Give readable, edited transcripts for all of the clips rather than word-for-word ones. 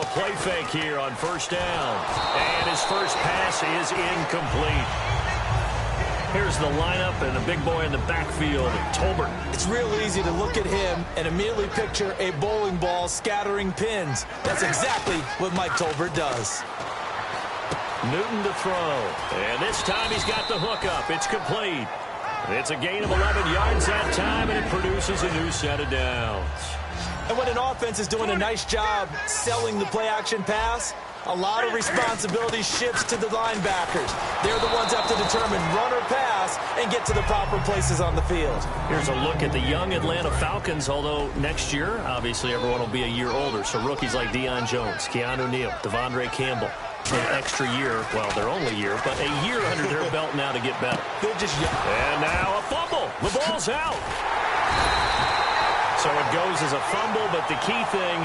play fake here on first down. And his first pass is incomplete. Here's the lineup and the big boy in the backfield, Tolbert. It's real easy to look at him and immediately picture a bowling ball scattering pins. That's exactly what Mike Tolbert does. Newton to throw. And this time he's got the hook up. It's complete. It's a gain of 11 yards that time, and it produces a new set of downs. And when an offense is doing a nice job selling the play-action pass, a lot of responsibility shifts to the linebackers. They're the ones that have to determine run or pass and get to the proper places on the field. Here's a look at the young Atlanta Falcons, although next year, obviously, everyone will be a year older. So rookies like Deion Jones, Keanu Neal, Devondre Campbell, an extra year, well, their only year, but a year under their belt now to get better. They're just young. And now a fumble. The ball's out. So it goes as a fumble, but the key thing,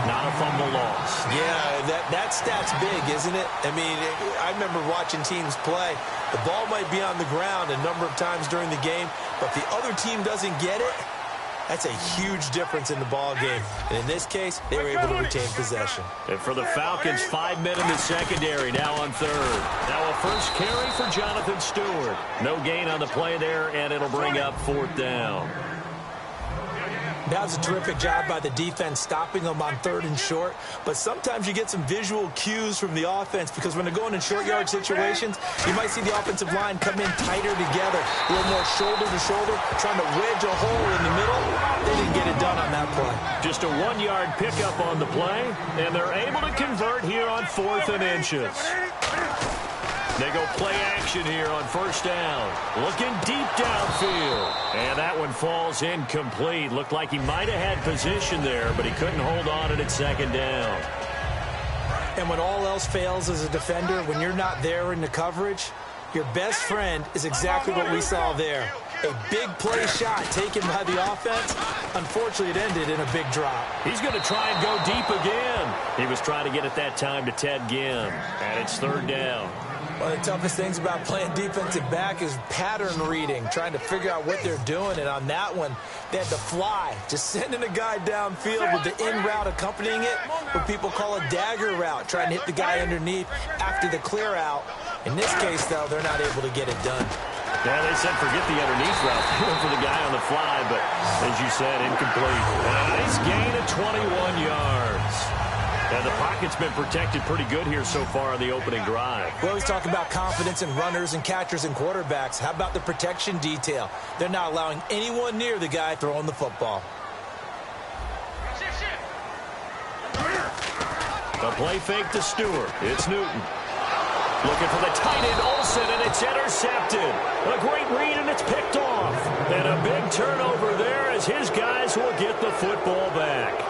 not a fumble loss. Yeah, that stat's big, isn't it? I mean, I remember watching teams play. The ball might be on the ground a number of times during the game, but if the other team doesn't get it, that's a huge difference in the ball game. And in this case, they were able to retain possession. And for the Falcons, 5 men in the secondary, now on third. Now a first carry for Jonathan Stewart. No gain on the play there, and it'll bring up fourth down. That was a terrific job by the defense stopping them on third and short. But sometimes you get some visual cues from the offense because when they're going in short yard situations, you might see the offensive line come in tighter together, a little more shoulder to shoulder, trying to wedge a hole in the middle. They didn't get it done on that play. Just a 1-yard pickup on the play, and they're able to convert here on 4th and inches. They go play action here on first down. Looking deep downfield. And that one falls incomplete. Looked like he might have had position there, but he couldn't hold on at second down. And when all else fails as a defender, when you're not there in the coverage, your best friend is exactly what we saw there. A big play shot taken by the offense. Unfortunately, it ended in a big drop. He's going to try and go deep again. He was trying to get it that time to Ted Ginn. And it's third down. One of the toughest things about playing defensive back is pattern reading, trying to figure out what they're doing. And on that one, they had to fly, just sending a guy downfield with the in route accompanying it, what people call a dagger route, trying to hit the guy underneath after the clear out. In this case, though, they're not able to get it done. Yeah, they said forget the underneath route. They went for the guy on the fly, but as you said, incomplete. A nice gain of 21 yards. And the pocket's been protected pretty good here so far on the opening drive. We always talk about confidence in runners and catchers and quarterbacks. How about the protection detail? They're not allowing anyone near the guy throwing the football. The play fake to Stewart. It's Newton. Looking for the tight end, Olsen, and it's intercepted. A great read, and it's picked off. And a big turnover there as his guys will get the football back.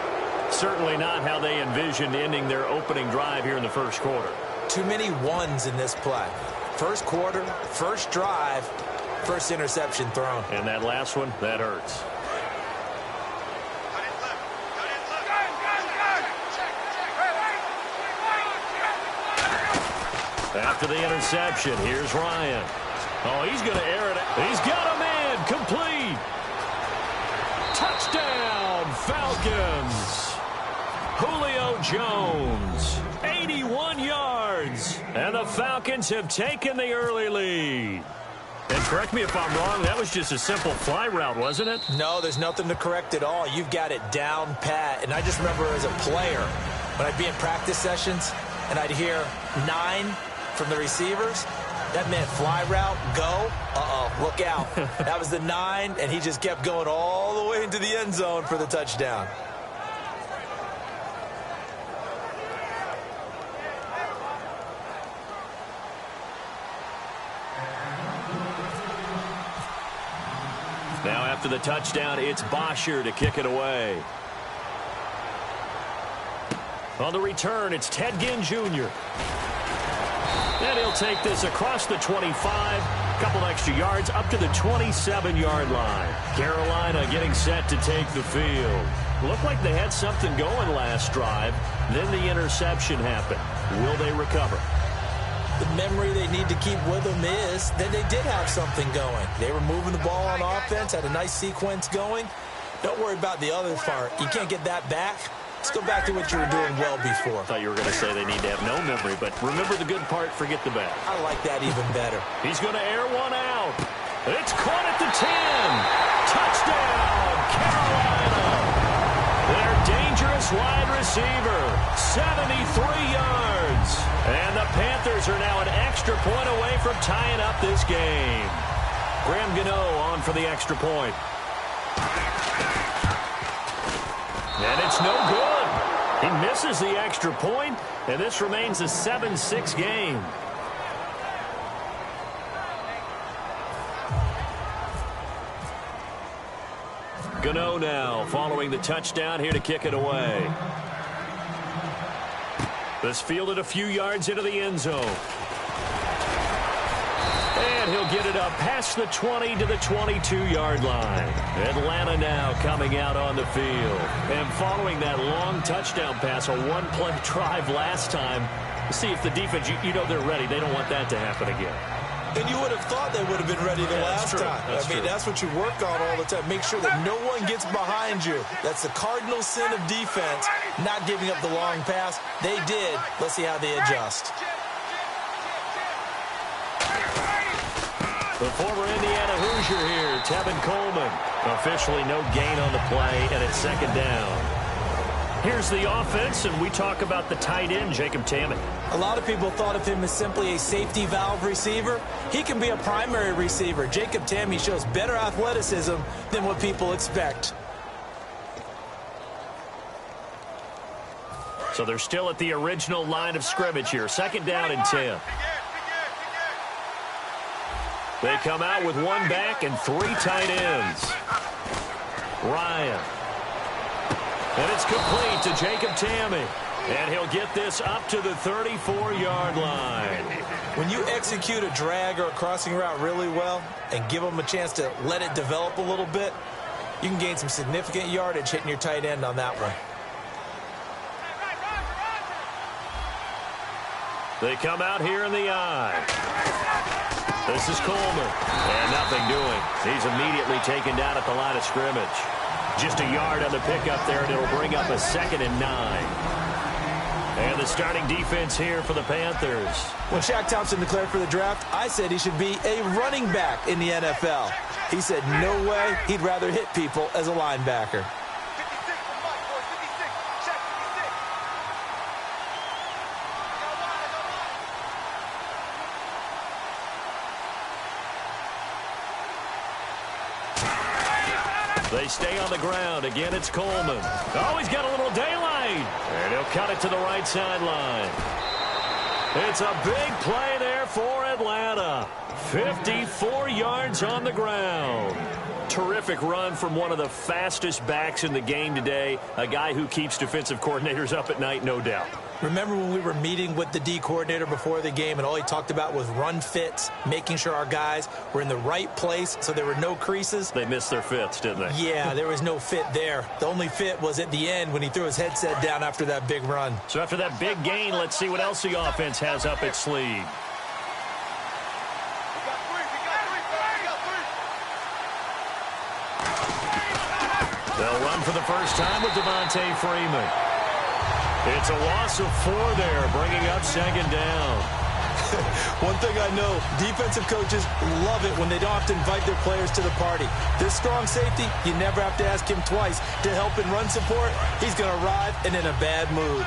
Certainly not how they envisioned ending their opening drive here in the first quarter. Too many ones in this play. First quarter, first drive, first interception thrown. And that last one, that hurts. After the interception, here's Ryan. Oh, he's going to air it. He's got a man complete. Touchdown, Falcons. Julio Jones, 81 yards. And the Falcons have taken the early lead. And correct me if I'm wrong, that was just a simple fly route, wasn't it? No, there's nothing to correct at all. You've got it down pat. And I just remember as a player, when I'd be in practice sessions and I'd hear 9 from the receivers, that meant fly route, go, look out. That was the 9, and he just kept going all the way into the end zone for the touchdown. Now after the touchdown, it's Bosher to kick it away. On the return, it's Ted Ginn Jr. And he'll take this across the 25, a couple extra yards up to the 27-yard line. Carolina getting set to take the field. Looked like they had something going last drive. Then the interception happened. Will they recover? The memory they need to keep with them is that they did have something going. They were moving the ball on offense, had a nice sequence going. Don't worry about the other part. You can't get that back. Let's go back to what you were doing well before. I thought you were going to say they need to have no memory, but remember the good part, forget the bad. I like that even better. He's going to air one out. It's caught at the 10. Touchdown, Carolina. Their dangerous wide receiver, 73 yards. And the Panthers are now an extra point away from tying up this game. Graham Gano on for the extra point. And it's no good. He misses the extra point, and this remains a 7-6 game. Gano now following the touchdown here to kick it away. This fielded a few yards into the end zone. And he'll get it up past the 20 to the 22-yard line. Atlanta now coming out on the field. And following that long touchdown pass, a one-play drive last time, see if the defense, you know they're ready. They don't want that to happen again. And you would have thought they would have been ready the last time. That's what you work on all the time. Make sure that no one gets behind you. That's the cardinal sin of defense, not giving up the long pass. They did. Let's see how they adjust. The former Indiana Hoosier here, Tevin Coleman. Officially no gain on the play, and it's second down. Here's the offense, and we talk about the tight end, Jacob Tamme. A lot of people thought of him as simply a safety valve receiver. He can be a primary receiver. Jacob Tamme shows better athleticism than what people expect. So they're still at the original line of scrimmage here. Second down and 10. They come out with one back and three tight ends. Ryan. And it's complete to Jacob Tamme. And he'll get this up to the 34-yard line. When you execute a drag or a crossing route really well and give them a chance to let it develop a little bit, you can gain some significant yardage hitting your tight end on that one. They come out here in the eye. This is Coleman. And nothing doing. He's immediately taken down at the line of scrimmage. Just a yard on the pickup there, and it'll bring up a 2nd and 9. And the starting defense here for the Panthers. When Shaq Thompson declared for the draft, I said he should be a running back in the NFL. He said no way, he'd rather hit people as a linebacker. They stay on the ground. Again, it's Coleman. Oh, he's got a little daylight. And he'll cut it to the right sideline. It's a big play there for Atlanta. 54 yards on the ground. Terrific run from one of the fastest backs in the game today. A guy who keeps defensive coordinators up at night, no doubt. Remember when we were meeting with the D coordinator before the game and all he talked about was run fits, making sure our guys were in the right place so there were no creases? They missed their fits, didn't they? Yeah, there was no fit there. The only fit was at the end when he threw his headset down after that big run. So after that big gain, let's see what else the offense has up its sleeve. They'll run for the first time with Devontae Freeman. It's a loss of 4 there, bringing up 2nd down. One thing I know, defensive coaches love it when they don't have to invite their players to the party. This strong safety, you never have to ask him twice to help in run support. He's going to arrive and in a bad mood.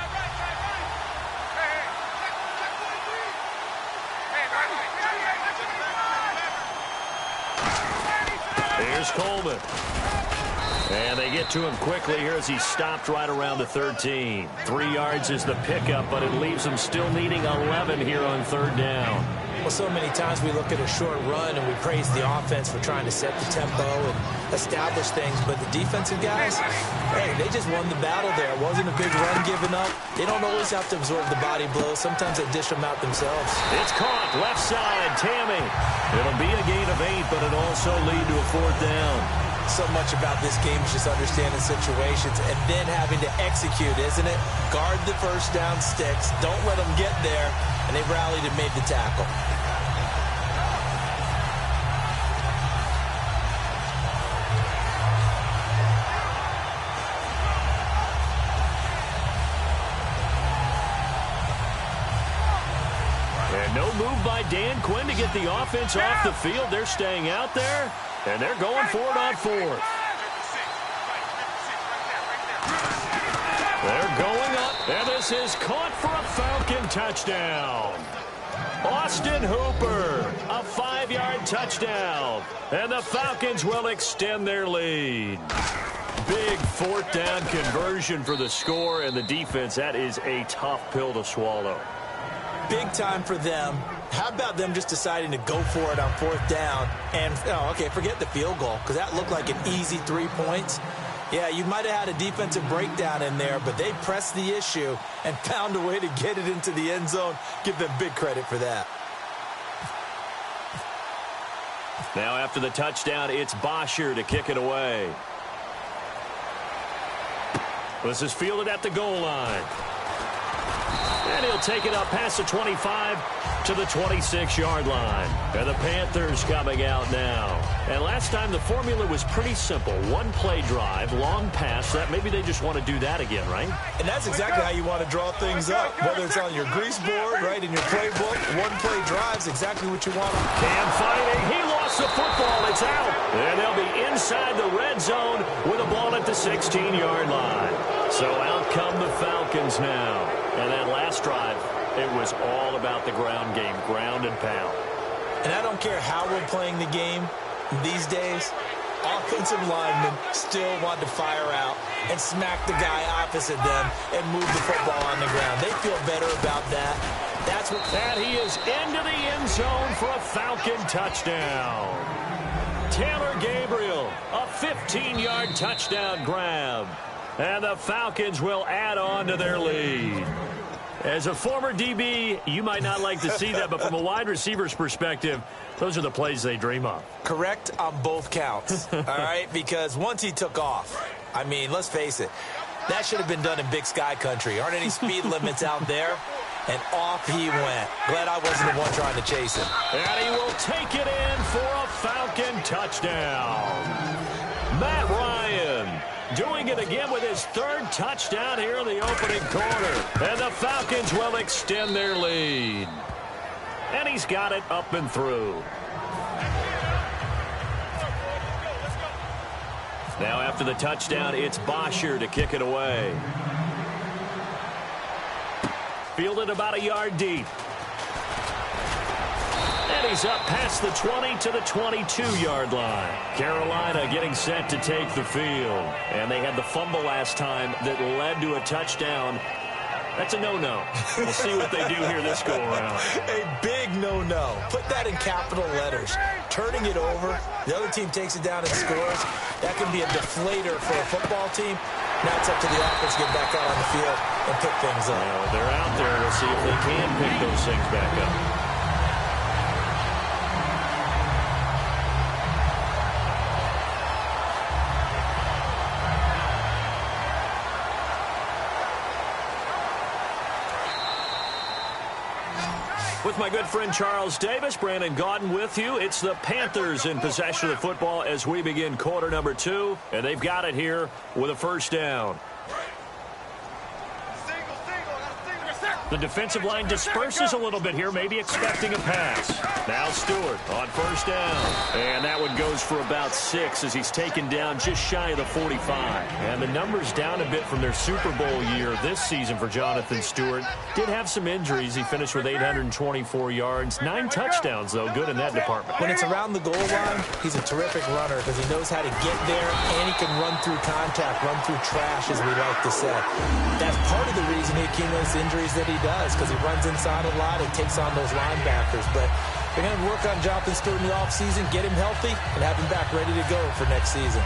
Here's Coleman. And they get to him quickly here as he stopped right around the 13. 3 yards is the pickup, but it leaves him still needing 11 here on 3rd down. Well, so many times we look at a short run and we praise the offense for trying to set the tempo and establish things, but the defensive guys, hey, they just won the battle there. It wasn't a big run given up. They don't always have to absorb the body blows. Sometimes they dish them out themselves. It's caught, left side, Tamme. It'll be a gain of 8, but it also lead to a 4th down. So much about this game is just understanding situations and then having to execute, isn't it? Guard the first down sticks. Don't let them get there. And they rallied and made the tackle. by Dan Quinn to get the offense off the field. They're staying out there, and they're going for it on fourth. They're going up, and this is caught for a Falcon touchdown. Austin Hooper, a 5-yard touchdown, and the Falcons will extend their lead. Big fourth down conversion for the score, and the defense, that is a tough pill to swallow. Big time for them. How about them just deciding to go for it on fourth down? And, forget the field goal, because that looked like an easy 3 points. Yeah, you might have had a defensive breakdown in there, but they pressed the issue and found a way to get it into the end zone. Give them big credit for that. Now after the touchdown, it's Bosher to kick it away. This is fielded at the goal line. And he'll take it up past the 25 to the 26-yard line. And the Panthers coming out now. And last time the formula was pretty simple. One-play drive, long pass. That maybe they just want to do that again, right? And that's exactly how you want to draw things up. Whether it's on your grease board, right, in your playbook, one-play drive's exactly what you want. Cam fighting. He lost the football. It's out. And they'll be inside the red zone with a ball at the 16-yard line. So out come the Falcons now. And that last drive, it was all about the ground game, ground and pound. And I don't care how we're playing the game these days, offensive linemen still want to fire out and smack the guy opposite them and move the football on the ground. They feel better about that. That's what... And he is into the end zone for a Falcon touchdown. Taylor Gabriel, a 15-yard touchdown grab. And the Falcons will add on to their lead. As a former DB, you might not like to see that, but from a wide receiver's perspective, those are the plays they dream of. Correct on both counts, all right? Because once he took off, I mean, let's face it, that should have been done in Big Sky country. Aren't any speed limits out there? And off he went. Glad I wasn't the one trying to chase him. And he will take it in for a Falcon touchdown. Matt Ryan doing it again with his third touchdown here in the opening quarter. And the Falcons will extend their lead. And he's got it up and through. Now after the touchdown, it's Bosher to kick it away. Fielded about a yard deep. And he's up past the 20 to the 22-yard line. Carolina getting set to take the field. And they had the fumble last time that led to a touchdown. That's a no-no. We'll see what they do here this go-around. A big no-no. Put that in capital letters. Turning it over, the other team takes it down and scores. That can be a deflator for a football team. Now it's up to the offense to get back out on the field and pick things up. Well, they're out there. We'll see if they can pick those things back up. With my good friend Charles Davis, Brandon Gaudin with you. It's the Panthers in possession of the football as we begin quarter number 2. And they've got it here with a first down. The defensive line disperses a little bit here, maybe expecting a pass. Now Stewart on first down. And that one goes for about 6 as he's taken down just shy of the 45. And the numbers down a bit from their Super Bowl year this season for Jonathan Stewart. Did have some injuries. He finished with 824 yards. 9 touchdowns, though. Good in that department. When it's around the goal line, he's a terrific runner because he knows how to get there, and he can run through contact, run through trash, as we like to say. That's part of the reason he accumulates injuries that he does, because he runs inside a lot and takes on those linebackers. But they're going to work on Jonathan Stewart in the offseason, get him healthy, and have him back ready to go for next season.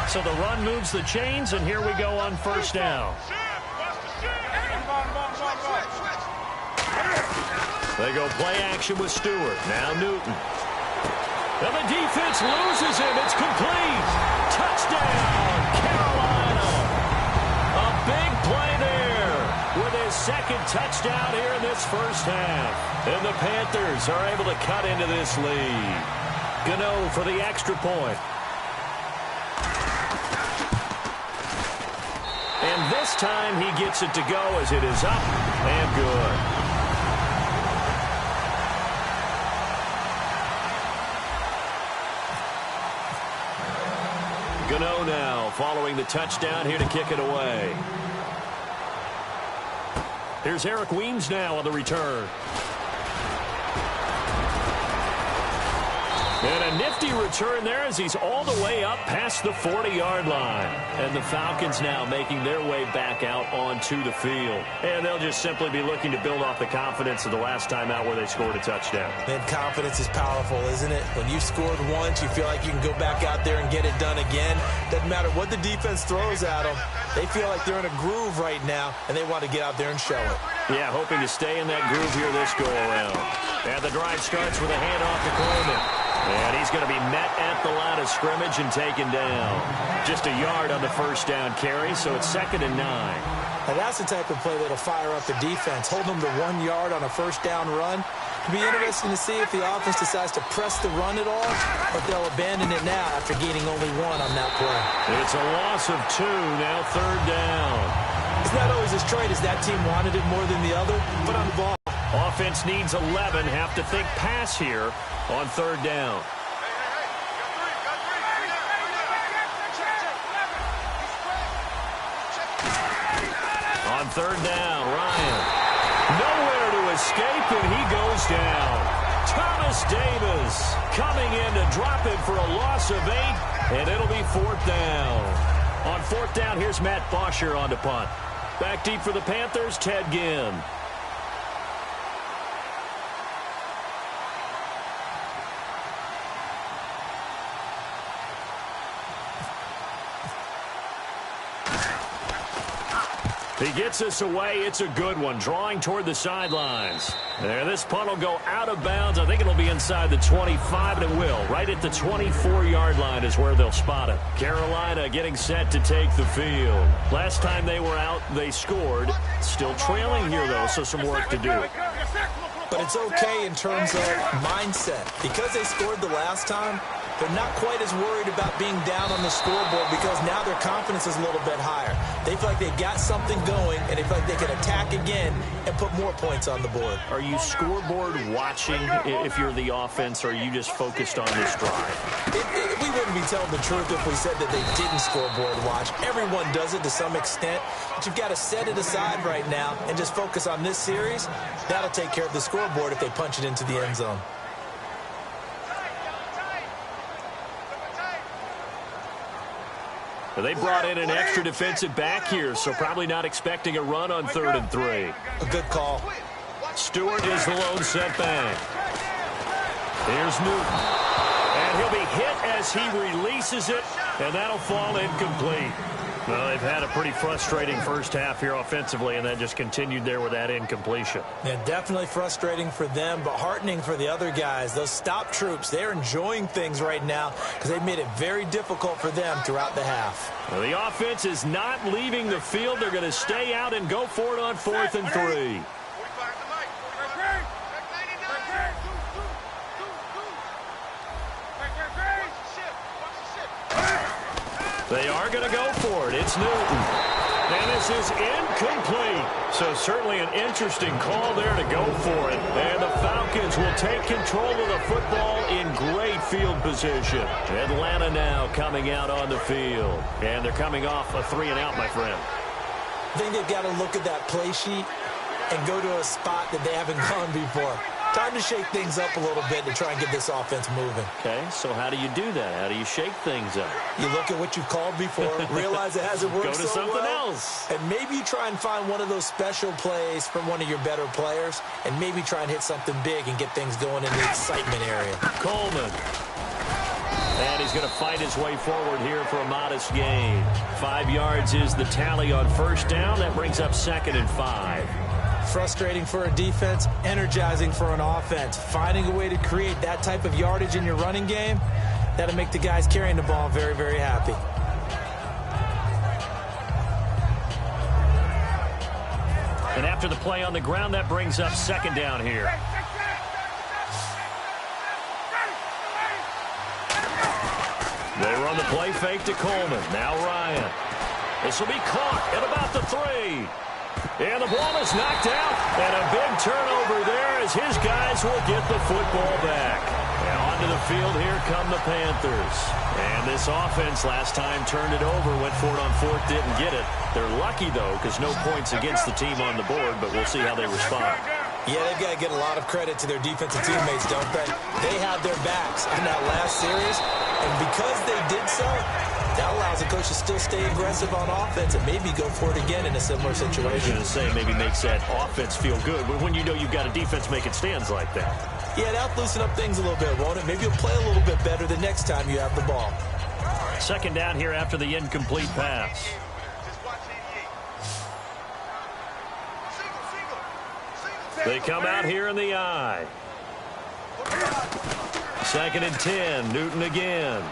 So the run moves the chains, and here we go on first down. They go play action with Stewart. Now Newton. And the defense loses him. It's complete. Touchdown, Carolina. A big play there with his second touchdown here in this first half. And the Panthers are able to cut into this lead. Gano for the extra point. And this time he gets it to go as it is up and good. Gano now following the touchdown here to kick it away. Here's Eric Weems now on the return. And a nifty return there as he's all the way up past the 40-yard line. And the Falcons now making their way back out onto the field. And they'll just simply be looking to build off the confidence of the last time out where they scored a touchdown. Man, confidence is powerful, isn't it? When you scored once, you feel like you can go back out there and get it done again. Doesn't matter what the defense throws at them. They feel like they're in a groove right now, and they want to get out there and show it. Yeah, hoping to stay in that groove here this go-around. And the drive starts with a handoff to Coleman. And he's going to be met at the line of scrimmage and taken down. Just a yard on the first down carry, so it's 2nd and 9. Now that's the type of play that'll fire up the defense. Hold them to 1 yard on a first down run. It'll be interesting to see if the offense decides to press the run at all, or if they'll abandon it now after gaining only 1 on that play. It's a loss of 2, now 3rd down. It's not always as straight as that team wanted it more than the other, but on the ball. Offense needs 11, have to think pass here on 3rd down. On 3rd down, Ryan. Nowhere to escape, and he goes down. Thomas Davis coming in to drop it for a loss of 8, and it'll be 4th down. On 4th down, here's Matt Bosher on the punt. Back deep for the Panthers, Ted Ginn. He gets us away. It's a good one. Drawing toward the sidelines. There, this punt will go out of bounds. I think it'll be inside the 25, and it will. Right at the 24-yard line is where they'll spot it. Carolina getting set to take the field. Last time they were out, they scored. Still trailing here, though, so some work to do. But it's okay in terms of mindset. Because they scored the last time, they're not quite as worried about being down on the scoreboard because now their confidence is a little bit higher. They feel like they've got something going, and they feel like they can attack again and put more points on the board. Are you scoreboard watching if you're the offense, or are you just focused on this drive? We wouldn't be telling the truth if we said that they didn't scoreboard watch. Everyone does it to some extent, but you've got to set it aside right now and just focus on this series. That'll take care of the scoreboard if they punch it into the end zone. They brought in an extra defensive back here, so probably not expecting a run on 3rd and 3. A good call. Stewart is the lone setback. Here's Newton. And he'll be hit as he releases it, and that'll fall incomplete. Well, they've had a pretty frustrating first half here offensively, and that just continued there with that incompletion. Yeah, definitely frustrating for them, but heartening for the other guys. Those stop troops, they're enjoying things right now because they've made it very difficult for them throughout the half. Well, the offense is not leaving the field. They're going to stay out and go for it on 4th and 3. They are going to go for it. It's Newton. And this is incomplete. So certainly an interesting call there to go for it. And the Falcons will take control of the football in great field position. Atlanta now coming out on the field. And they're coming off a 3-and-out, my friend. I think they've got to look at that play sheet and go to a spot that they haven't gone before. Time to shake things up a little bit to try and get this offense moving. Okay, so how do you do that? How do you shake things up? You look at what you've called before, realize it hasn't worked go to so something well, else. and maybe you try and find one of those special plays from one of your better players, and maybe try and hit something big and get things going in the excitement area. Coleman. And he's going to fight his way forward here for a modest gain. 5 yards is the tally on 1st down. That brings up 2nd and 5. Frustrating for a defense, energizing for an offense. Finding a way to create that type of yardage in your running game, that'll make the guys carrying the ball very, very happy. And after the play on the ground, that brings up 2nd down here. They run the play fake to Coleman. Now Ryan. This will be caught at about the 3. And the ball is knocked out. And a big turnover there as his guys will get the football back. And onto the field, here come the Panthers. And this offense last time turned it over, went for it on fourth, didn't get it. They're lucky, though, because no points against the team on the board, but we'll see how they respond. Yeah, they've got to get a lot of credit to their defensive teammates, don't they? They had their backs in that last series, and because they did so, that allows the coach to still stay aggressive on offense and maybe go for it again in a similar situation. I was going to say, maybe makes that offense feel good, but when you know you've got a defense making stands like that. Yeah, that'll loosen up things a little bit, won't it? Maybe you'll play a little bit better the next time you have the ball. Second down here after the incomplete pass. They come out here in the eye. Second and 10. Newton again.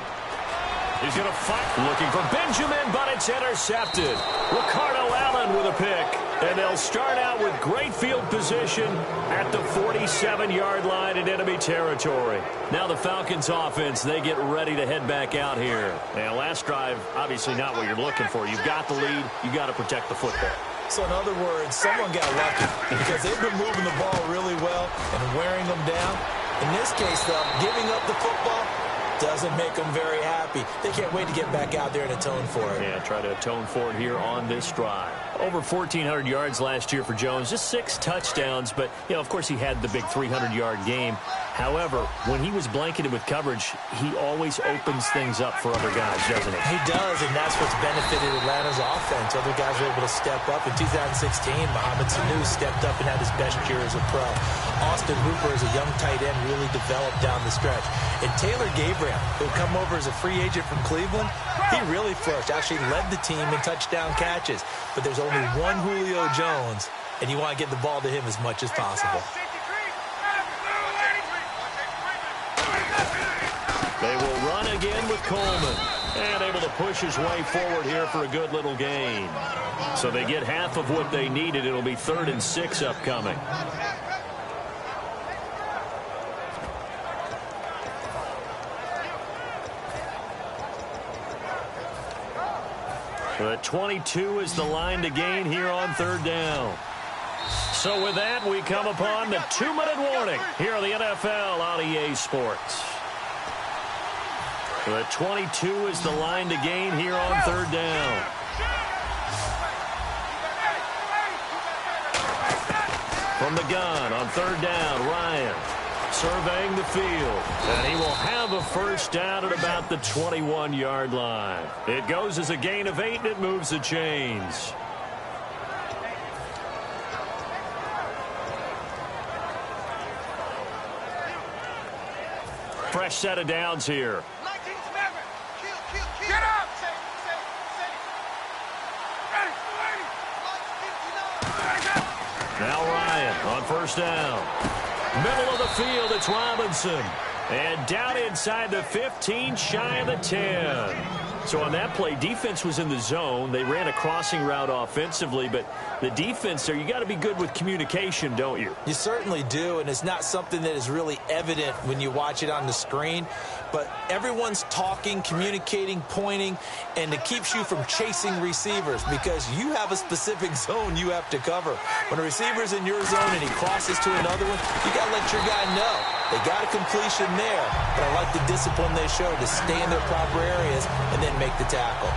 He's going to fight. Looking for Benjamin, but it's intercepted. Ricardo Allen with a pick. And they'll start out with great field position at the 47-yard line in enemy territory. Now the Falcons offense, they get ready to head back out here. Now last drive, obviously not what you're looking for. You've got the lead. You've got to protect the football. So in other words, someone got lucky because they've been moving the ball really well and wearing them down. In this case, though, giving up the football doesn't make them very happy. They can't wait to get back out there and atone for it. Yeah, try to atone for it here on this drive. Over 1,400 yards last year for Jones, just 6 touchdowns, but, you know, of course he had the big 300-yard game. However, when he was blanketed with coverage, he always opens things up for other guys, doesn't he? He does, and that's what's benefited Atlanta's offense. Other guys were able to step up. In 2016, Mohamed Sanu stepped up and had his best year as a pro. Austin Hooper, as a young tight end, really developed down the stretch. And Taylor Gabriel, who had come over as a free agent from Cleveland, he really flourished. Actually led the team in touchdown catches. But there's only one Julio Jones, and you want to get the ball to him as much as possible. They will run again with Coleman. And able to push his way forward here for a good little gain. So they get half of what they needed. It'll be 3rd and 6 upcoming. The 22 is the line to gain here on 3rd down. So with that, we come upon the 2-minute warning here on the NFL on EA Sports. The 22 is the line to gain here on 3rd down. From the gun on 3rd down, Ryan surveying the field. And he will have a first down at about the 21-yard line. It goes as a gain of 8, and it moves the chains. Fresh set of downs here. Get up! Now Ryan on first down. Middle of the field, it's Robinson. And down inside the 15, shy of the 10. So on that play, defense was in the zone. They ran a crossing route offensively, but the defense there, you got to be good with communication, don't you? You certainly do, and it's not something that is really evident when you watch it on the screen. But everyone's talking, communicating, pointing, and it keeps you from chasing receivers because you have a specific zone you have to cover. When a receiver's in your zone and he crosses to another one, you got to let your guy know. They got a completion there, but I like the discipline they show to stay in their proper areas and then make the tackle.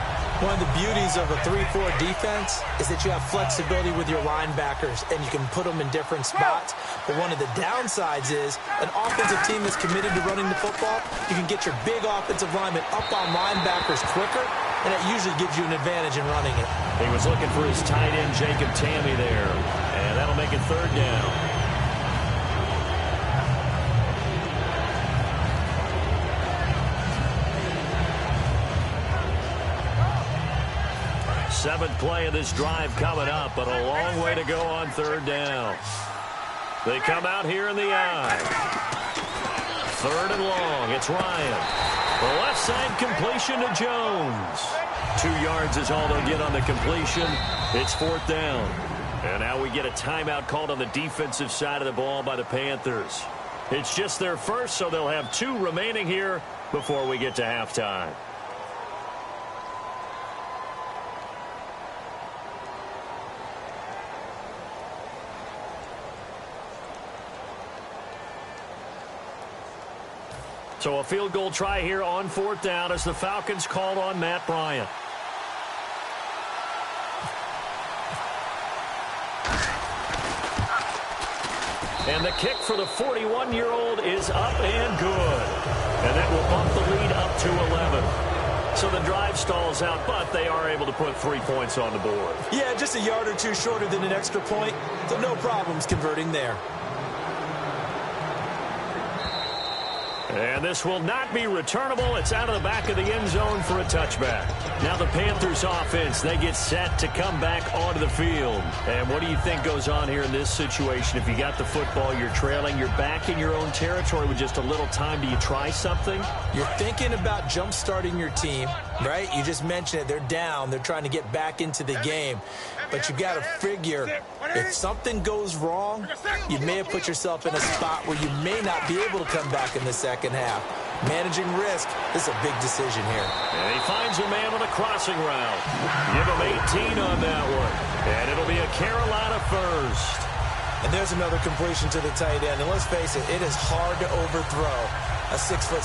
One of the beauties of a 3-4 defense is that you have flexibility with your linebackers and you can put them in different spots. But one of the downsides is an offensive team that's committed to running the football, you can get your big offensive linemen up on linebackers quicker, and it usually gives you an advantage in running it. He was looking for his tight end, Jacob Tammy, there. And that'll make it 3rd down. Seventh play of this drive coming up, but a long way to go on 3rd down. They come out here in the eye. 3rd and long. It's Ryan. The left side completion to Jones. 2 yards is all they'll get on the completion. It's 4th down. And now we get a timeout called on the defensive side of the ball by the Panthers. It's just their first, so they'll have 2 remaining here before we get to halftime. So a field goal try here on 4th down as the Falcons called on Matt Bryant. And the kick for the 41-year-old is up and good. And that will bump the lead up to 11. So the drive stalls out, but they are able to put 3 points on the board. Yeah, just a yard or two shorter than an extra point, so no problems converting there. And this will not be returnable. It's out of the back of the end zone for a touchback. Now the Panthers offense, they get set to come back onto the field. And what do you think goes on here in this situation? If you got the football, you're trailing, you're back in your own territory with just a little time. Do you try something? You're thinking about jump-starting your team, right? You just mentioned it. They're down. They're trying to get back into the game. But you got to figure if something goes wrong, you may have put yourself in a spot where you may not be able to come back in the second half. Managing risk is a big decision here. And he finds a man on a crossing route. Give him 18 on that one. And it'll be a Carolina first. And there's another completion to the tight end. And let's face it, it is hard to overthrow a 6'6"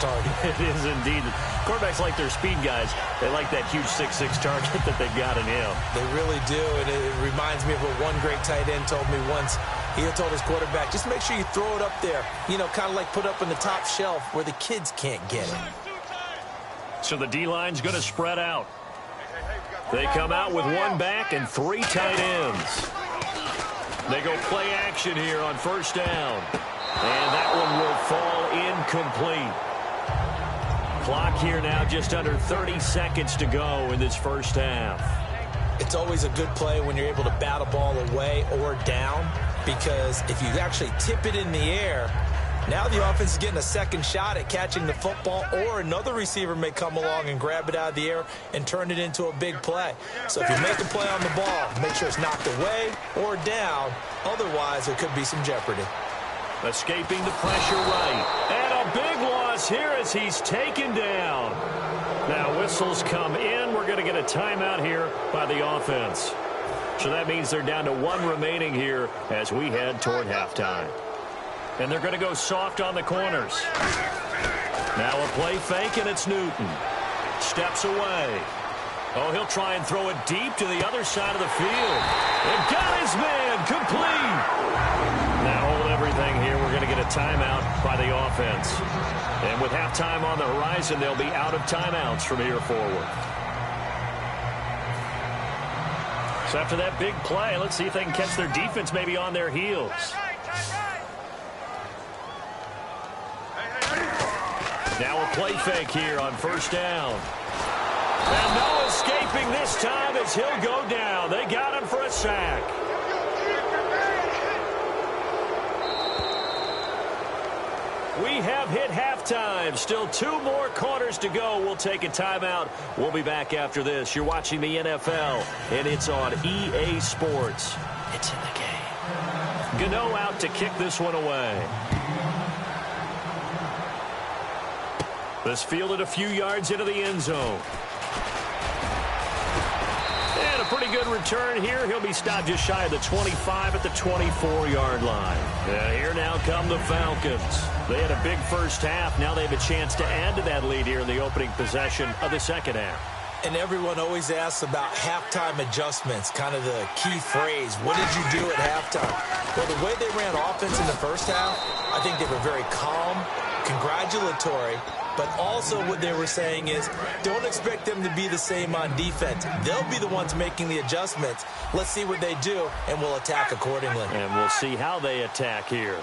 target. It is indeed. Quarterbacks like their speed guys. They like that huge 6'6" target that they've got in him. They really do, and it reminds me of what one great tight end told me once. He had told his quarterback, just make sure you throw it up there, you know, kind of like put up on the top shelf where the kids can't get it. So the D-line's going to spread out. They come out with one back and 3 tight ends. They go play action here on 1st down. And that one will fall incomplete. Clock here now just under 30 seconds to go in this 1st half. It's always a good play when you're able to bat a ball away or down, because if you actually tip it in the air, now the offense is getting a second shot at catching the football, or another receiver may come along and grab it out of the air and turn it into a big play. So if you make a play on the ball, make sure it's knocked away or down. Otherwise, there could be some jeopardy. Escaping the pressure right. And a big loss here as he's taken down. Now whistles come in. We're going to get a timeout here by the offense. So that means they're down to 1 remaining here as we head toward halftime. And they're going to go soft on the corners. Now a play fake, and it's Newton. Steps away. Oh, he'll try and throw it deep to the other side of the field. And got his man complete. Now hold everything here. We're going to get a timeout by the offense. And with halftime on the horizon, they'll be out of timeouts from here forward. So after that big play, let's see if they can catch their defense maybe on their heels. Now a play fake here on 1st down. And no escaping this time as he'll go down. They got him for a sack. We have hit halftime. Still 2 more quarters to go. We'll take a timeout. We'll be back after this. You're watching the NFL, and it's on EA Sports. It's in the game. Gano out to kick this one away. This fielded a few yards into the end zone. And a pretty good return here. He'll be stopped just shy of the 25 at the 24-yard line. And here now come the Falcons. They had a big first half. Now they have a chance to add to that lead here in the opening possession of the second half. And everyone always asks about halftime adjustments, kind of the key phrase. What did you do at halftime? Well, the way they ran offense in the first half, I think they were very calm, congratulatory, but also what they were saying is don't expect them to be the same on defense. They'll be the ones making the adjustments. Let's see what they do, and we'll attack accordingly. And we'll see how they attack here.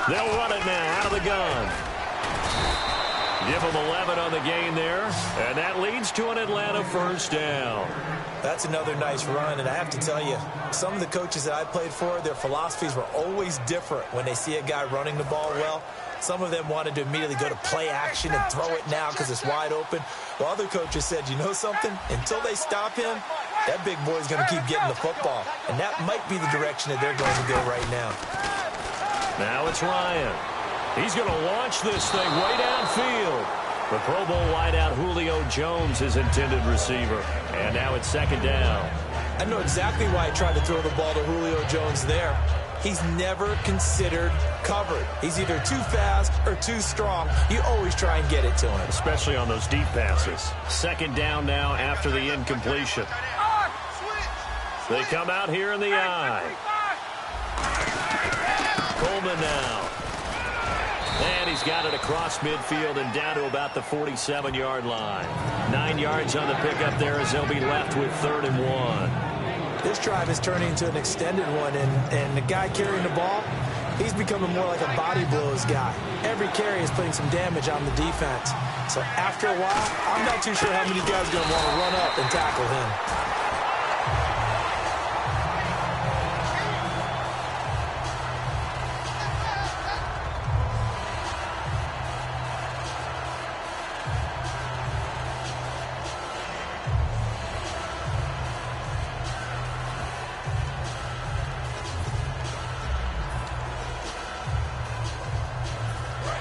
They'll run it now out of the gun. Give them 11 on the game there, and that leads to an Atlanta 1st down. That's another nice run, and I have to tell you, some of the coaches that I played for, their philosophies were always different when they see a guy running the ball well. Some of them wanted to immediately go to play action and throw it now because it's wide open. While other coaches said, you know something? Until they stop him, that big boy's going to keep getting the football. And that might be the direction that they're going to go right now. Now it's Ryan. He's going to launch this thing way downfield. The Pro Bowl wideout Julio Jones, his intended receiver. And now it's 2nd down. I know exactly why I tried to throw the ball to Julio Jones there. he's never considered covered. He's either too fast or too strong. You always try and get it to him. Especially on those deep passes. Second down now after the incompletion. They come out here in the eye. Coleman now. And he's got it across midfield and down to about the 47-yard line. 9 yards on the pickup there as they'll be left with 3rd and 1. This drive is turning into an extended one, and the guy carrying the ball, he's becoming more like a body blows guy. Every carry is putting some damage on the defense. So after a while, I'm not too sure how many guys are going to want to run up and tackle him.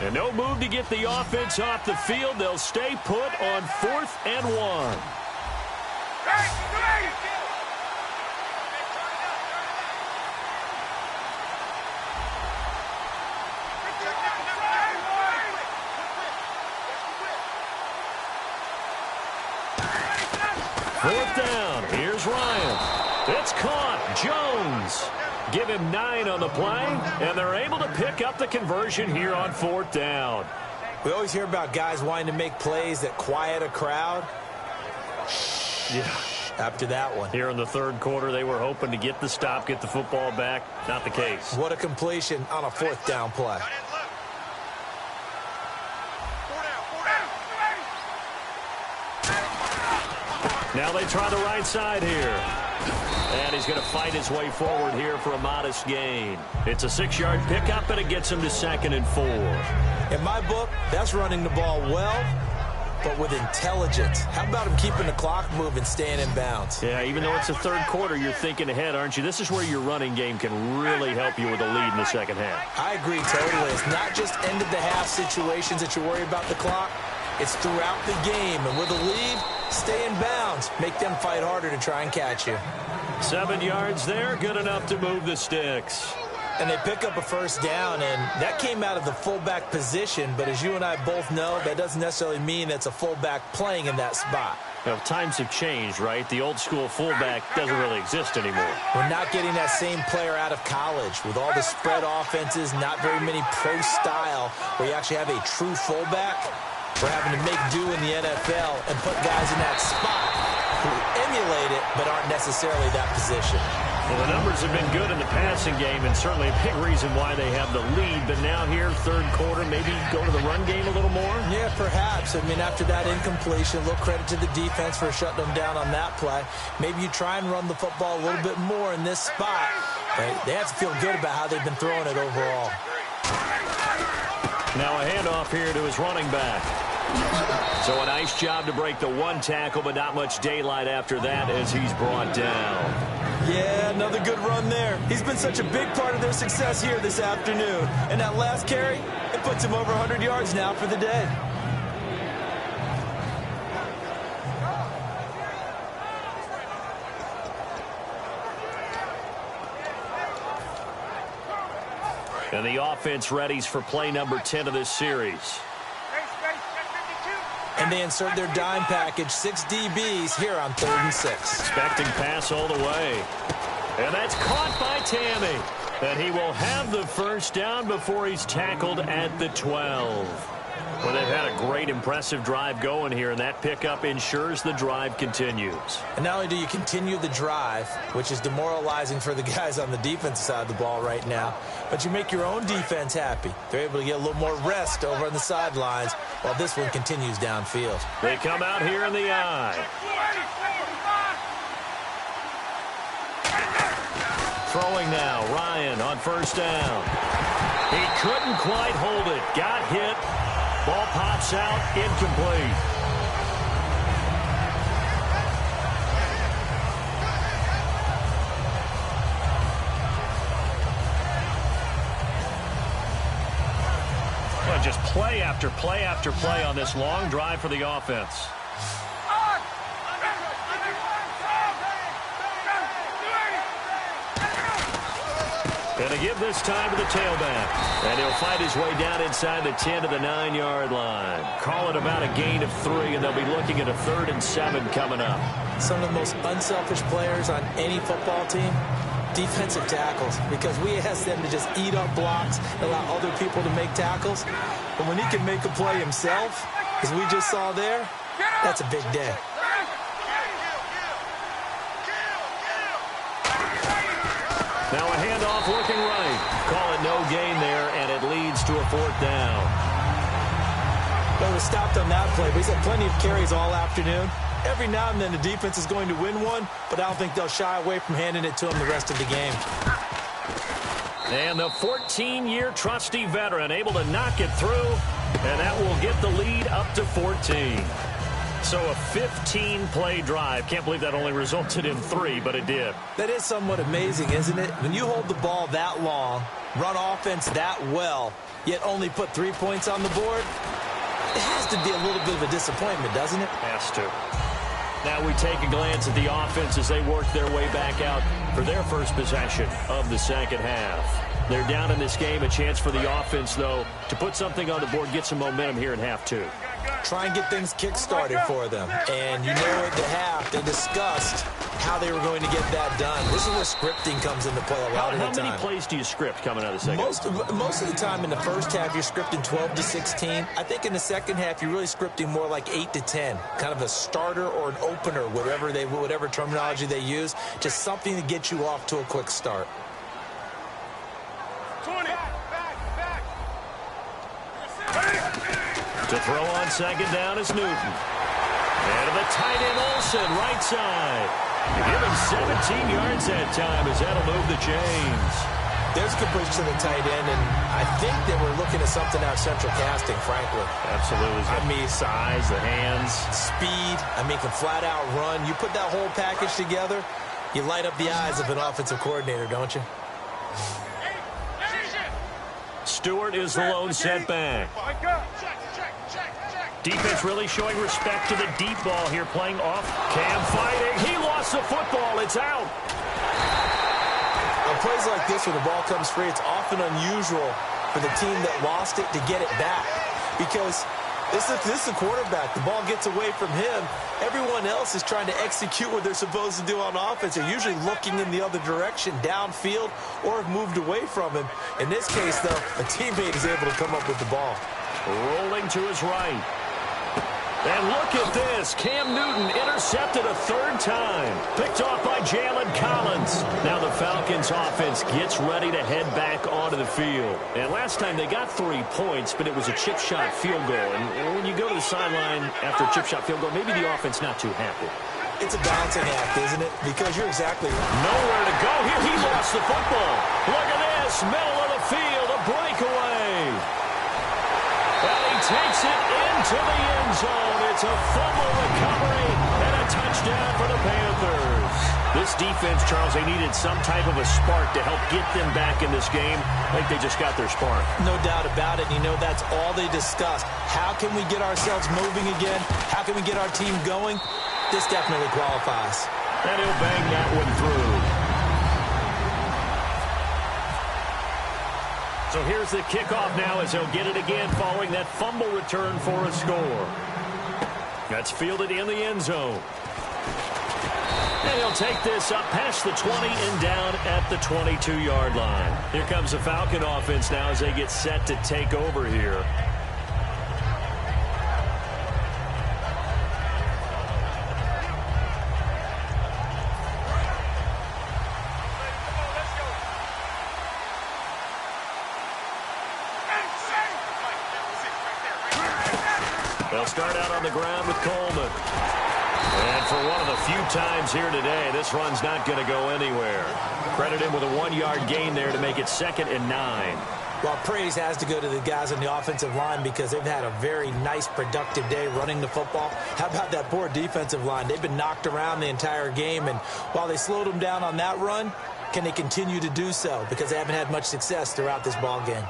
And no move to get the offense off the field. They'll stay put on 4th and 1. Fourth down. Here's Ryan. It's caught. Jones. Give him 9 on the play, and they're able to pick up the conversion here on 4th down. We always hear about guys wanting to make plays that quiet a crowd. Yeah. After that one. Here in the 3rd quarter, they were hoping to get the stop, get the football back. Not the case. What a completion on a 4th down play. Now they try the right side here. And he's going to fight his way forward here for a modest gain. It's a 6-yard pickup, and it gets him to 2nd and 4. In my book, that's running the ball well, but with intelligence. How about him keeping the clock moving, staying in bounds? Yeah, even though it's the 3rd quarter, you're thinking ahead, aren't you? This is where your running game can really help you with a lead in the 2nd half. I agree totally. It's not just end-of-the-half situations that you worry about the clock. It's throughout the game. And with a lead, stay in bounds. Make them fight harder to try and catch you. 7 yards there, good enough to move the sticks. And they pick up a 1st down, and that came out of the fullback position. But as you and I both know, that doesn't necessarily mean that's a fullback playing in that spot. Well, times have changed, right? The old school fullback doesn't really exist anymore. We're not getting that same player out of college. With all the spread offenses, not very many pro style, where you actually have a true fullback. We're having to make do in the NFL and put guys in that spot who emulate it but aren't necessarily that position. Well, the numbers have been good in the passing game, and certainly a big reason why they have the lead. But now here, 3rd quarter, maybe go to the run game a little more? Yeah, perhaps. I mean, after that incompletion, a little credit to the defense for shutting them down on that play. Maybe you try and run the football a little bit more in this spot. But they have to feel good about how they've been throwing it overall. Now a handoff here to his running back. So a nice job to break the 1 tackle, but not much daylight after that as he's brought down. Yeah, another good run there. He's been such a big part of their success here this afternoon. And that last carry, it puts him over 100 yards now for the day. And the offense readies for play number 10 of this series. And they insert their dime package, 6 DBs here on 3rd and 6. Expecting pass all the way. And that's caught by Tammy. And he will have the 1st down before he's tackled at the 12. Well, they've had a great, impressive drive going here, and that pickup ensures the drive continues. And not only do you continue the drive, which is demoralizing for the guys on the defensive side of the ball right now, but you make your own defense happy. They're able to get a little more rest over on the sidelines while this one continues downfield. They come out here in the eye. Throwing now, Ryan on 1st down. He couldn't quite hold it. Got hit. Ball pops out, incomplete. Well, just play after play after play on this long drive for the offense. And to give this time to the tailback. And he'll fight his way down inside the 10 to the 9-yard line. Call it about a gain of 3, and they'll be looking at a 3rd and 7 coming up. Some of the most unselfish players on any football team, defensive tackles, because we ask them to just eat up blocks, allow other people to make tackles. But when he can make a play himself, as we just saw there, that's a big day. Now a handoff looking right. Call it no gain there, and it leads to a 4th down. Well, we stopped on that play, but he's had plenty of carries all afternoon. Every now and then the defense is going to win one, but I don't think they'll shy away from handing it to him the rest of the game. And the 14-year trusty veteran able to knock it through, and that will get the lead up to 14. So a 15-play drive. Can't believe that only resulted in 3, but it did. That is somewhat amazing, isn't it? When you hold the ball that long, run offense that well, yet only put 3 points on the board, it has to be a little bit of a disappointment, doesn't it? Has to. Now we take a glance at the offense as they work their way back out for their first possession of the second half. They're down in this game. A chance for the offense, though, to put something on the board, get some momentum here in half 2. Try and get things kick-started for them. And you know at the half, they discussed how they were going to get that done. This is where scripting comes into play a lot of the time. How many plays do you script coming out of the second half? Most of the time in the first half, you're scripting 12 to 16. I think in the second half, you're really scripting more like 8 to 10. Kind of a starter or an opener, whatever terminology they use. Just something to get you off to a quick start. 20. To throw on second down is Newton. And to the tight end Olsen, right side. Give him 17 yards that time as that'll move the chains. There's a good push to the tight end, and I think they were looking at something out central casting, frankly. Absolutely. I mean, size, the hands. Speed. I mean, can flat out run. You put that whole package together, you light up the eyes of an offensive coordinator, don't you? Stewart is the lone setback. Defense really showing respect to the deep ball here, playing off. Cam fighting. He lost the football. It's out. On plays like this where the ball comes free, it's often unusual for the team that lost it to get it back. Because this is the quarterback. The ball gets away from him. Everyone else is trying to execute what they're supposed to do on offense. They're usually looking in the other direction, downfield, or have moved away from him. In this case, though, a teammate is able to come up with the ball. Rolling to his right. And look at this. Cam Newton intercepted a 3rd time. Picked off by Jalen Collins. Now the Falcons offense gets ready to head back onto the field. And last time they got 3 points, but it was a chip shot field goal. And when you go to the sideline after a chip shot field goal, maybe the offense not too happy. It's a balancing act, isn't it? Because you're exactly right. Nowhere to go here. He lost the football. Look at this. Middle of the field. A breakaway. And he takes it into the end zone. It's a fumble recovery and a touchdown for the Panthers. This defense, Charles, they needed some type of a spark to help get them back in this game. I think they just got their spark. No doubt about it. You know, that's all they discussed. How can we get ourselves moving again? How can we get our team going? This definitely qualifies. And he'll bang that one through. So here's the kickoff now as he'll get it again following that fumble return for a score. That's fielded in the end zone. And he'll take this up past the 20 and down at the 22-yard line. Here comes the Falcon offense now as they get set to take over here. They'll start out on the ground with Coleman. And for one of the few times here today, this run's not going to go anywhere. Credit him with a 1-yard gain there to make it 2nd and 9. Well, praise has to go to the guys on the offensive line because they've had a very nice, productive day running the football. How about that poor defensive line? They've been knocked around the entire game, and while they slowed them down on that run, can they continue to do so? Because they haven't had much success throughout this ball game.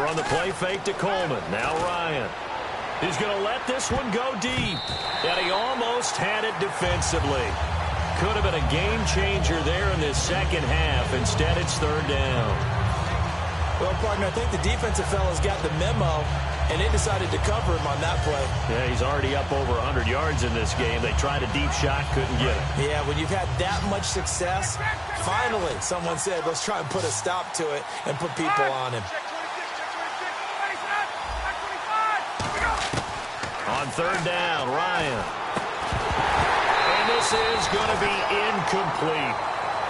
Throwing the play fake to Coleman. Now Ryan. He's going to let this one go deep. And he almost had it defensively. Could have been a game changer there in this second half. Instead, it's third down. Well, partner, I think the defensive fellas got the memo, and they decided to cover him on that play. Yeah, he's already up over 100 yards in this game. They tried a deep shot, couldn't get it. Yeah, when you've had that much success, finally someone said, let's try and put a stop to it and put people on him. On third down, Ryan. And this is going to be incomplete.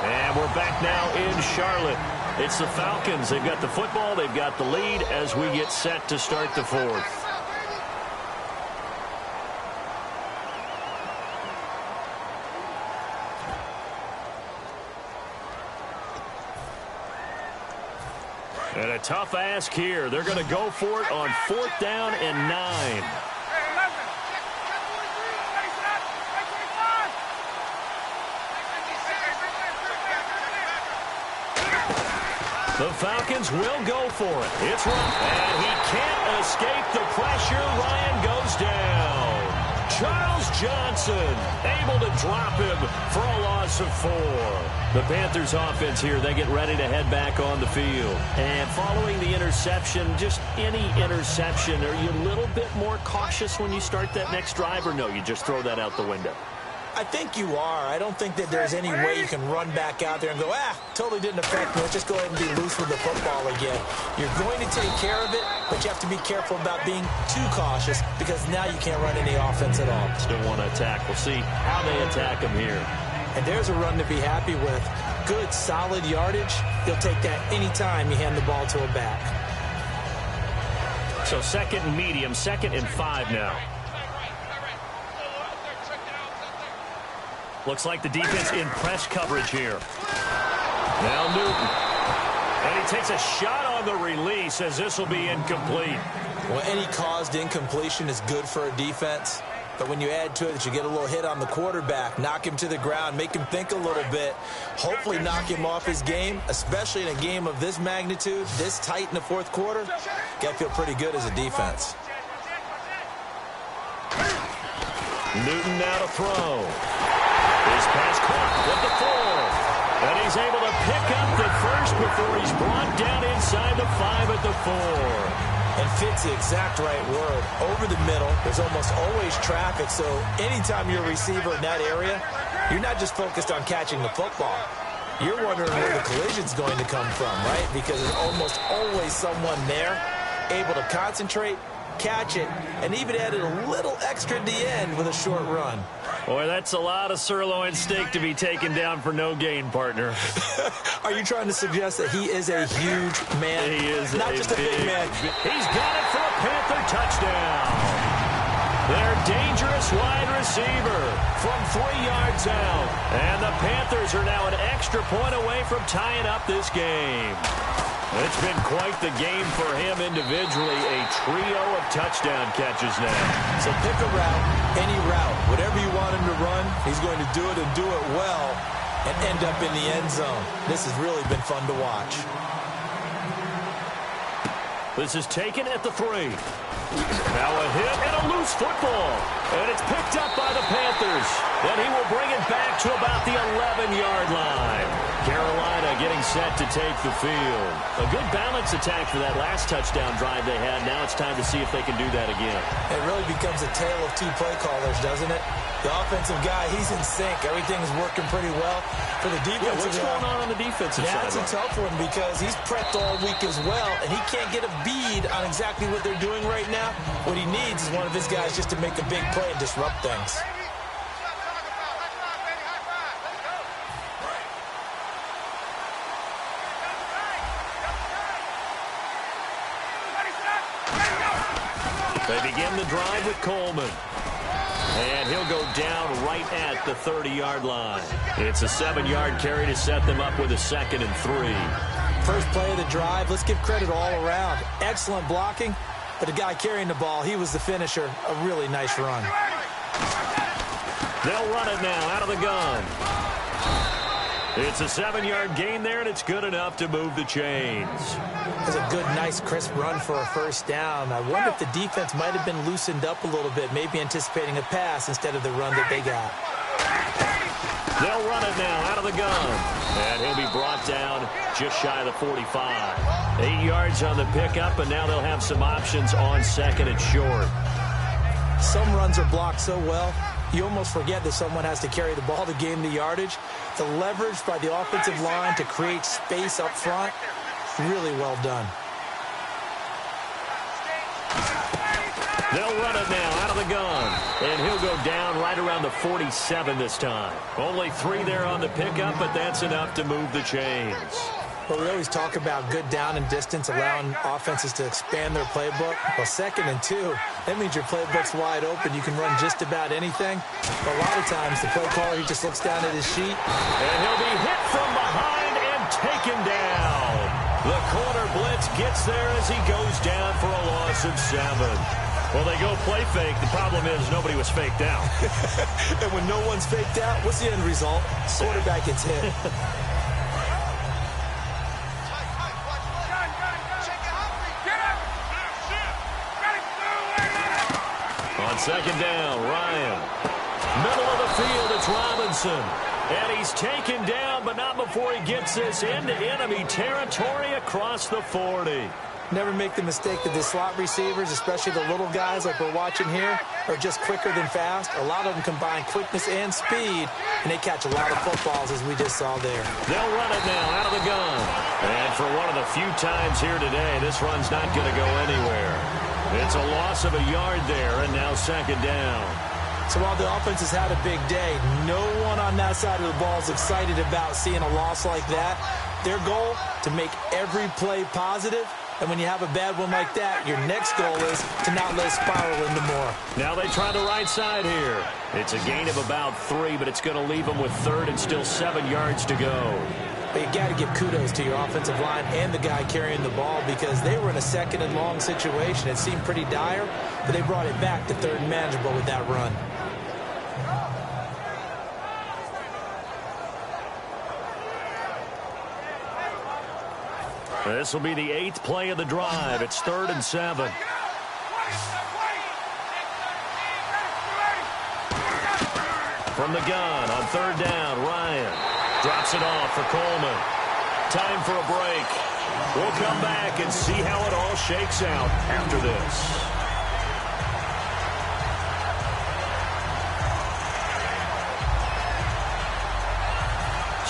And we're back now in Charlotte. It's the Falcons. They've got the football. They've got the lead as we get set to start the fourth. And a tough ask here. They're going to go for it on 4th down and 9. The Falcons will go for it. It's Ryan. And he can't escape the pressure. Ryan goes down. Charles Johnson able to drop him for a loss of 4. The Panthers offense here, they get ready to head back on the field. And following the interception, just any interception, are you a little bit more cautious when you start that next drive, or no, you just throw that out the window? I think you are. I don't think that there's any way you can run back out there and go, totally didn't affect me. Let's just go ahead and be loose with the football again. You're going to take care of it, but you have to be careful about being too cautious because now you can't run any offense at all. Still want to attack. We'll see how they attack them here. And there's a run to be happy with. Good, solid yardage. You'll take that anytime you hand the ball to a back. So 2nd and medium, 2nd and 5 now. Looks like the defense in press coverage here. Now Newton. And he takes a shot on the release as this will be incomplete. Well, any caused incompletion is good for a defense. But when you add to it that you get a little hit on the quarterback, knock him to the ground, make him think a little bit, hopefully knock him off his game, especially in a game of this magnitude, this tight in the 4th quarter, got to feel pretty good as a defense. Newton now to throw. His pass caught at the 4. And he's able to pick up the first before he's brought down inside the 5 at the 4. And fits the exact right word. Over the middle, there's almost always traffic, so anytime you're a receiver in that area, you're not just focused on catching the football. You're wondering where the collision's going to come from, right? Because there's almost always someone there able to concentrate, catch it, and even added a little extra at the end with a short run. Boy, that's a lot of sirloin steak to be taken down for no gain, partner. Are you trying to suggest that he is a huge man? He is not just a big man. He's got it for a Panther touchdown. Their dangerous wide receiver from 3 yards out. And the Panthers are now an extra point away from tying up this game. It's been quite the game for him individually. A trio of touchdown catches now. So pick a route, any route. Whatever you want him to run, he's going to do it and do it well and end up in the end zone. This has really been fun to watch. This is taken at the 3. Now a hit and a loose football. And it's picked up by the Panthers. And he will bring it back to about the 11-yard line. Carolina getting set to take the field. A good balance attack for that last touchdown drive they had. Now it's time to see if they can do that again. It really becomes a tale of 2 play callers, doesn't it? The offensive guy, he's in sync. Everything's working pretty well. For the defensive what's going on the defensive side? That's a tough one because he's prepped all week as well, and he can't get a bead on exactly what they're doing right now. What he needs is one of his guys just to make a big play and disrupt things. They begin the drive with Coleman. And he'll go down right at the 30-yard line. It's a 7-yard carry to set them up with a 2nd and 3. First play of the drive, let's give credit all around. Excellent blocking, but the guy carrying the ball, he was the finisher. A really nice run. They'll run it now out of the gun. It's a 7-yard gain there, and it's good enough to move the chains. It was a good, nice, crisp run for a first down. I wonder if the defense might have been loosened up a little bit, maybe anticipating a pass instead of the run that they got. They'll run it now out of the gun. And he'll be brought down just shy of the 45. 8 yards on the pickup, and now they'll have some options on second and short. Some runs are blocked so well, you almost forget that someone has to carry the ball to gain the yardage. The leverage by the offensive line to create space up front, really well done. They'll run it now out of the gun. And he'll go down right around the 47 this time. Only 3 there on the pickup, but that's enough to move the chains. Well, we always talk about good down and distance, allowing offenses to expand their playbook. Well, 2nd and 2, that means your playbook's wide open. You can run just about anything. But a lot of times, the play caller, he just looks down at his sheet. And he'll be hit from behind and taken down. The corner blitz gets there as he goes down for a loss of 7. Well, they go play fake. The problem is nobody was faked out. And when no one's faked out, what's the end result? Quarterback gets hit. On 2nd down, Ryan. Middle of the field, it's Robinson. And he's taken down, but not before he gets this into enemy territory across the 40. Never make the mistake that the slot receivers, especially the little guys like we're watching here, are just quicker than fast. A lot of them combine quickness and speed, and they catch a lot of footballs, as we just saw there. They'll run it now out of the gun. And for one of the few times here today, this run's not going to go anywhere. It's a loss of a yard there, and now 2nd down. So while the offense has had a big day, no one on that side of the ball is excited about seeing a loss like that. Their goal, to make every play positive. And when you have a bad one like that, your next goal is to not let it spiral into more. Now they try the right side here. It's a gain of about 3, but it's going to leave them with 3rd and still 7 yards to go. But you got to give kudos to your offensive line and the guy carrying the ball, because they were in a 2nd and long situation. It seemed pretty dire, but they brought it back to 3rd and manageable with that run. This will be the 8th play of the drive. It's 3rd and 7. From the gun on 3rd down, Ryan drops it off for Coleman. Time for a break. We'll come back and see how it all shakes out after this.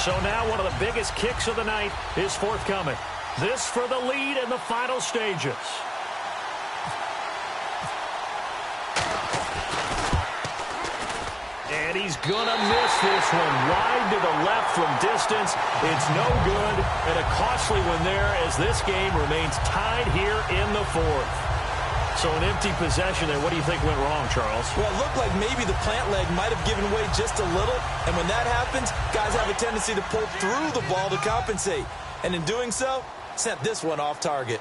So now one of the biggest kicks of the night is forthcoming. This for the lead in the final stages. And he's going to miss this one. Wide to the left from distance. It's no good. And a costly one there as this game remains tied here in the 4th. So an empty possession there. What do you think went wrong, Charles? Well, it looked like maybe the plant leg might have given way just a little. And when that happens, guys have a tendency to pull through the ball to compensate. And in doing so, sent this one off target.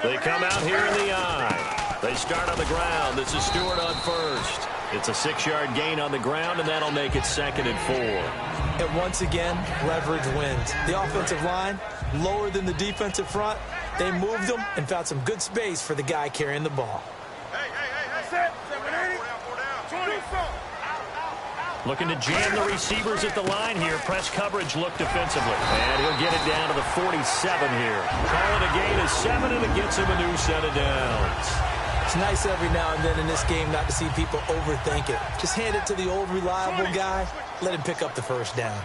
They come out here in the eye. They start on the ground. This is Stewart on first. It's a 6-yard gain on the ground, and that'll make it 2nd and 4. And once again, leverage wins. The offensive line, lower than the defensive front. They moved them and found some good space for the guy carrying the ball. Looking to jam the receivers at the line here. Press coverage look defensively. And he'll get it down to the 47 here. Call it a gain of 7, and it gets him a new set of downs. It's nice every now and then in this game not to see people overthink it. Just hand it to the old reliable guy. Let him pick up the first down.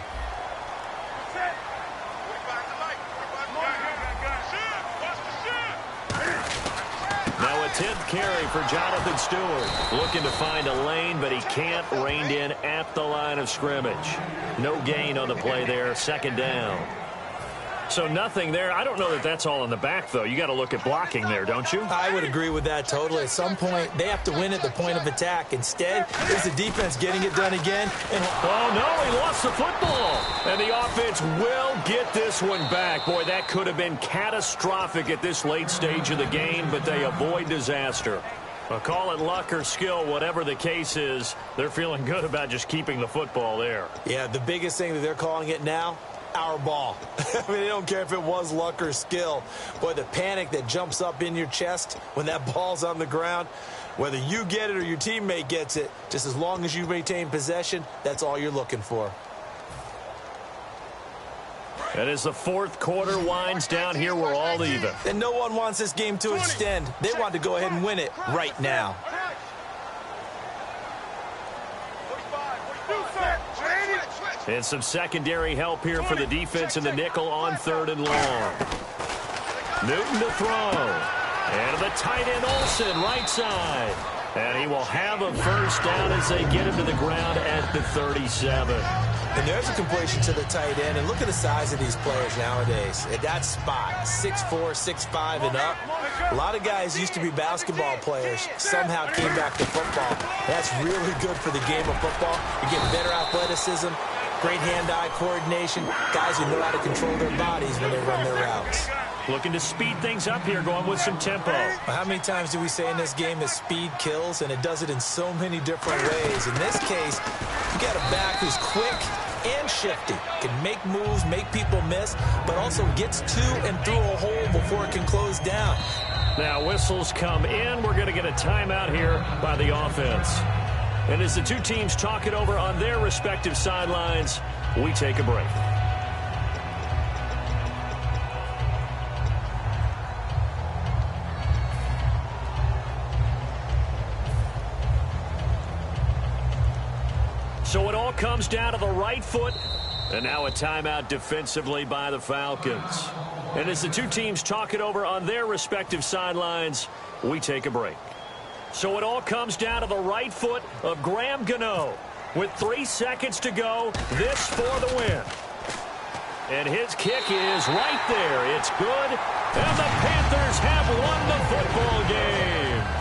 Now a 10th carry for Jonathan Stewart. Looking to find a lane, but he can't. Reined in at the line of scrimmage. No gain on the play there. 2nd down. So nothing there. I don't know that that's all in the back, though. You got to look at blocking there, don't you? I would agree with that totally. At some point, they have to win at the point of attack. Instead, it's the defense getting it done again. And oh, no, he lost the football. And the offense will get this one back. Boy, that could have been catastrophic at this late stage of the game, but they avoid disaster. Well, call it luck or skill, whatever the case is, they're feeling good about just keeping the football there. Yeah, the biggest thing that they're calling it now, our ball. I mean, they don't care if it was luck or skill. Boy, the panic that jumps up in your chest when that ball's on the ground, whether you get it or your teammate gets it, just as long as you maintain possession, that's all you're looking for. And as the fourth quarter winds down here, we're all even. And no one wants this game to extend. They want to go ahead and win it right now. And some secondary help here for the defense in the nickel on 3rd and long. Newton to throw. And the tight end Olsen, right side. And he will have a first down as they get him to the ground at the 37. And there's a completion to the tight end. And look at the size of these players nowadays. At that spot, 6'4", 6'5", and up. A lot of guys used to be basketball players, somehow came back to football. That's really good for the game of football. You get better athleticism, great hand-eye coordination, guys who know how to control their bodies when they run their routes. Looking to speed things up here, going with some tempo. How many times do we say in this game that speed kills, and it does it in so many different ways? In this case, you got a back who's quick and shifty, can make moves, make people miss, but also gets to and through a hole before it can close down. Now whistles come in. We're going to get a timeout here by the offense. And as the two teams talk it over on their respective sidelines, we take a break. So it all comes down to the right foot. And now a timeout defensively by the Falcons. And as the two teams talk it over on their respective sidelines, we take a break. So it all comes down to the right foot of Graham Gano. With 3 seconds to go, this for the win. And his kick is right there. It's good. And the Panthers have won the football game.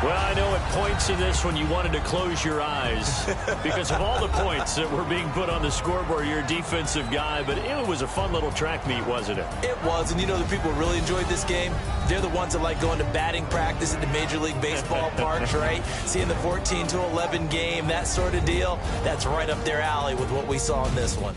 Well, I know at points in this when you wanted to close your eyes because of all the points that were being put on the scoreboard. You're a defensive guy, but it was a fun little track meet, wasn't it? It was, and you know the people who really enjoyed this game? They're the ones that like going to batting practice at the Major League Baseball parks, right? Seeing the 14-11 game, that sort of deal, that's right up their alley with what we saw in this one.